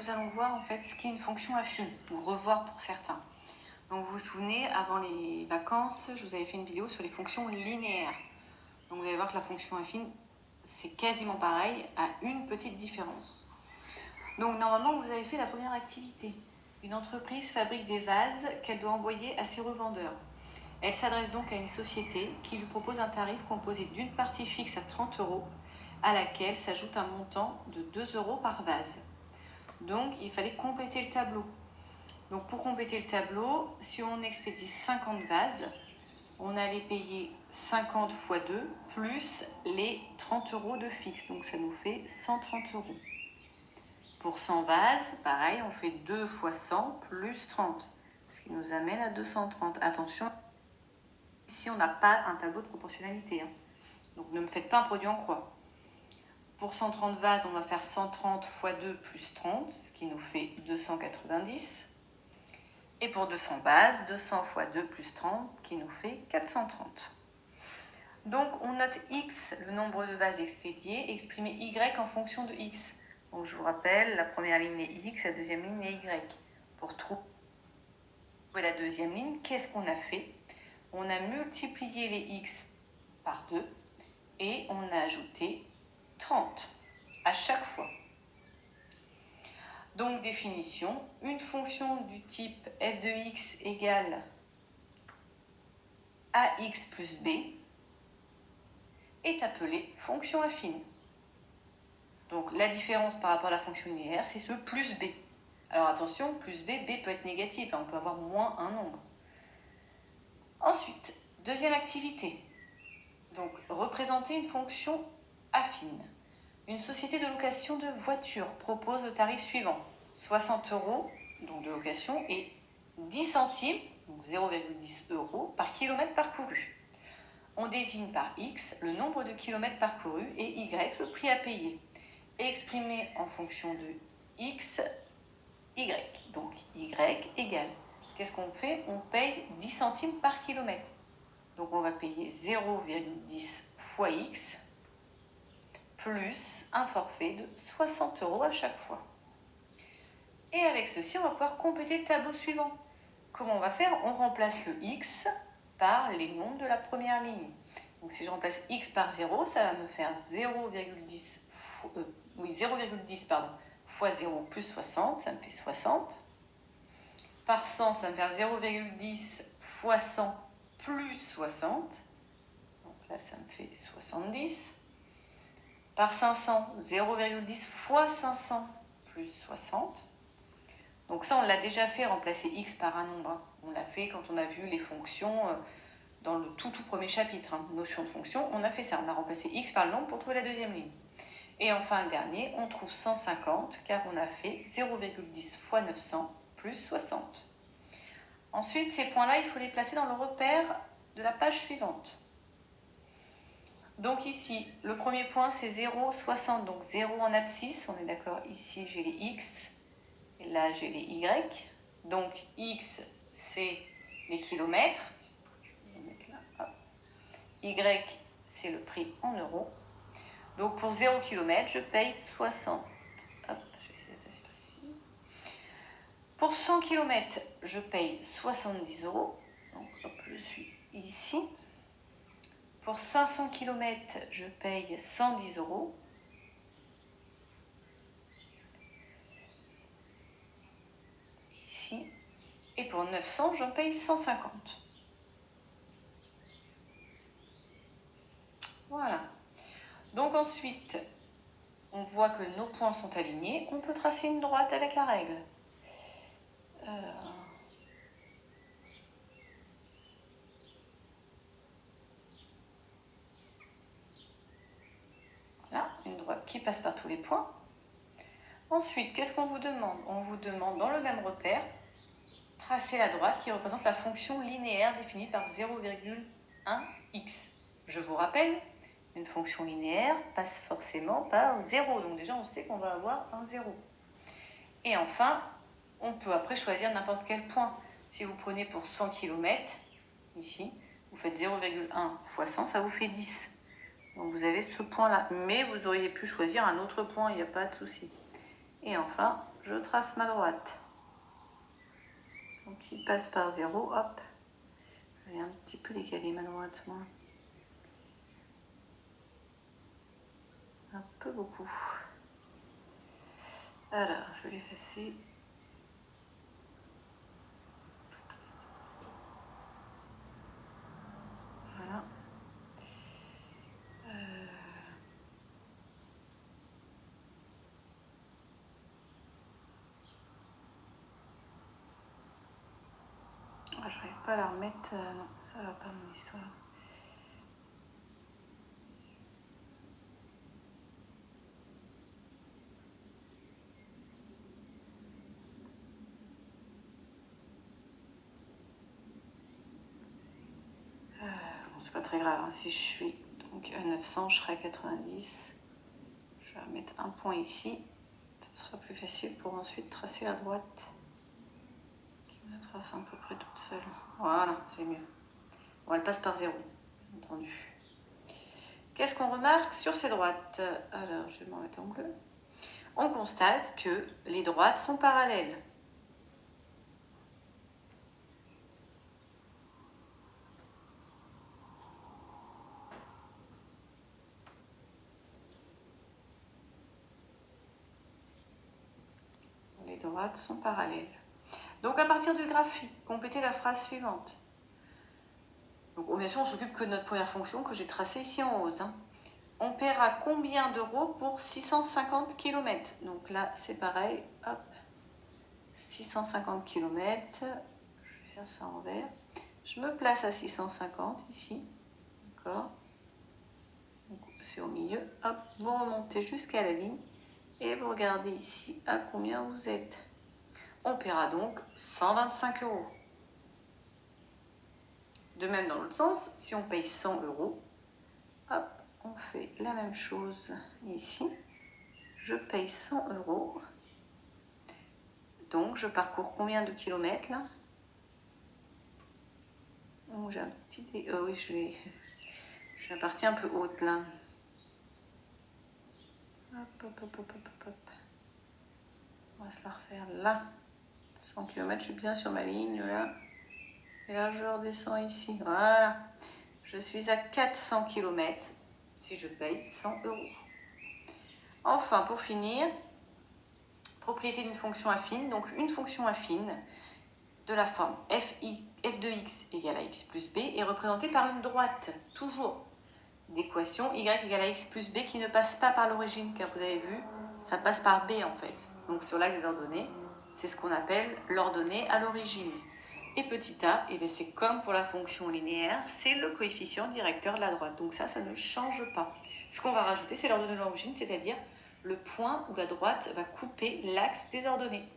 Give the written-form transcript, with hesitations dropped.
nous allons voir en fait ce qu'est une fonction affine, ou revoir pour certains. Donc vous vous souvenez, avant les vacances, je vous avais fait une vidéo sur les fonctions linéaires. Donc vous allez voir que la fonction affine, c'est quasiment pareil, à une petite différence. Donc normalement, vous avez fait la première activité. Une entreprise fabrique des vases qu'elle doit envoyer à ses revendeurs. Elle s'adresse donc à une société qui lui propose un tarif composé d'une partie fixe à 30 €, à laquelle s'ajoute un montant de 2 € par vase. Donc il fallait compléter le tableau. Donc pour compléter le tableau, si on expédie 50 vases, on allait payer 50 x 2 plus les 30 € de fixe. Donc ça nous fait 130 €. Pour 100 vases, pareil, on fait 2 x 100 plus 30, ce qui nous amène à 230. Attention, ici on n'a pas un tableau de proportionnalité, hein. Donc ne me faites pas un produit en croix. Pour 130 vases, on va faire 130 x 2 plus 30, ce qui nous fait 290. Et pour 200 vases, 200 x 2 plus 30, qui nous fait 430. Donc on note X, le nombre de vases expédiés, exprimé Y en fonction de X. Donc je vous rappelle, la première ligne est X, la deuxième ligne est Y. Pour trouver la deuxième ligne, qu'est-ce qu'on a fait? On a multiplié les X par 2 et on a ajouté 30 à chaque fois. Donc définition, une fonction du type f de x égale ax plus b est appelée fonction affine. Donc la différence par rapport à la fonction linéaire, c'est ce plus b. Alors attention, plus b, b peut être négatif, on peut avoir moins un nombre. Ensuite, deuxième activité. Donc représenter une fonction affine. Une société de location de voitures propose le tarif suivant. 60 € donc de location et 10 centimes, donc 0,10 € par kilomètre parcouru. On désigne par X le nombre de kilomètres parcourus et Y le prix à payer, exprimé en fonction de X, Y. Donc Y égale, qu'est-ce qu'on fait? On paye 10 centimes par kilomètre. Donc on va payer 0,10 fois X plus un forfait de 60 € à chaque fois. Et avec ceci, on va pouvoir compléter le tableau suivant. Comment on va faire? On remplace le X par les nombres de la première ligne. Donc si je remplace X par 0, ça va me faire 0,10 fois 0 plus 60, ça me fait 60. Par 100, ça va me faire 0,10 fois 100 plus 60. Donc là, ça me fait 70. Par 500, 0,10 fois 500 plus 60. Donc ça, on l'a déjà fait, remplacer x par un nombre. On l'a fait quand on a vu les fonctions dans le tout premier chapitre. Notion de fonction, on a fait ça. On a remplacé x par le nombre pour trouver la deuxième ligne. Et enfin, le dernier, on trouve 150 car on a fait 0,10 fois 900 plus 60. Ensuite, ces points-là, il faut les placer dans le repère de la page suivante. Donc ici, le premier point, c'est 0, 60, donc 0 en abscisse. On est d'accord, ici, j'ai les x. Et là, j'ai les y. Donc, x, c'est les kilomètres. Je vais mettre là, hop. Y, c'est le prix en euros. Donc, pour 0 km, je paye 60. Hop, je vais essayer d'être assez précise. Pour 100 km, je paye 70 €. Donc, hop, je suis ici. Pour 500 km, je paye 110 €. Ici. Et pour 900, j'en paye 150. Voilà. Donc ensuite, on voit que nos points sont alignés. On peut tracer une droite avec la règle. Voilà, une droite qui passe par tous les points. Ensuite, qu'est-ce qu'on vous demande? On vous demande, dans le même repère, tracer la droite qui représente la fonction linéaire définie par 0,1x. Je vous rappelle, une fonction linéaire passe forcément par 0. Donc déjà, on sait qu'on va avoir un 0. Et enfin, on peut après choisir n'importe quel point. Si vous prenez pour 100 km, ici, vous faites 0,1 fois 100, ça vous fait 10. Donc vous avez ce point-là. Mais vous auriez pu choisir un autre point, il n'y a pas de souci. Et enfin, je trace ma droite. Donc il passe par 0, hop. Je vais un petit peu décaler ma droite, moi. Un peu beaucoup. Alors, je vais l'effacer. Voilà. J'arrive pas à la remettre. Non, ça va pas mon histoire. Bon, c'est pas très grave. Hein. Si je suis donc à 900, je serai à 90. Je vais mettre un point ici. Ce sera plus facile pour ensuite tracer la droite. Qui me la trace à peu près toute seule. Voilà, c'est mieux. Bon, elle passe par 0, bien entendu. Qu'est-ce qu'on remarque sur ces droites? Alors, je vais m'en mettre en bleu. On constate que les droites sont parallèles. Les droites sont parallèles. Donc, à partir du graphique, complétez la phrase suivante. Donc, bien sûr, on s'occupe que de notre première fonction que j'ai tracée ici en rose. Hein. On paiera combien d'euros pour 650 km? Donc là, c'est pareil. Hop. 650 km. Je vais faire ça en vert. Je me place à 650 ici. D'accord. C'est au milieu. Hop. Vous remontez jusqu'à la ligne. Et vous regardez ici à combien vous êtes. On paiera donc 125 euros. De même dans l'autre sens, si on paye 100 euros, hop, on fait la même chose ici. Je paye 100 euros. Donc, je parcours combien de kilomètres là? Oh, j'ai un petit... oui, je suis la partie un peu haute là. Hop, hop, hop, hop, hop, hop. On va se la refaire là. 100 km, je suis bien sur ma ligne là. Et là, je redescends ici. Voilà. Je suis à 400 km si je paye 100 euros. Enfin, pour finir, propriété d'une fonction affine. Donc, une fonction affine de la forme f de x égale à x plus b est représentée par une droite, toujours d'équation y égale à x plus b qui ne passe pas par l'origine, car vous avez vu, ça passe par b en fait. Donc sur l'axe des ordonnées, c'est ce qu'on appelle l'ordonnée à l'origine. Et petit a, eh c'est comme pour la fonction linéaire, c'est le coefficient directeur de la droite. Donc ça ne change pas. Ce qu'on va rajouter, c'est l'ordonnée à l'origine, c'est-à-dire le point où la droite va couper l'axe des ordonnées.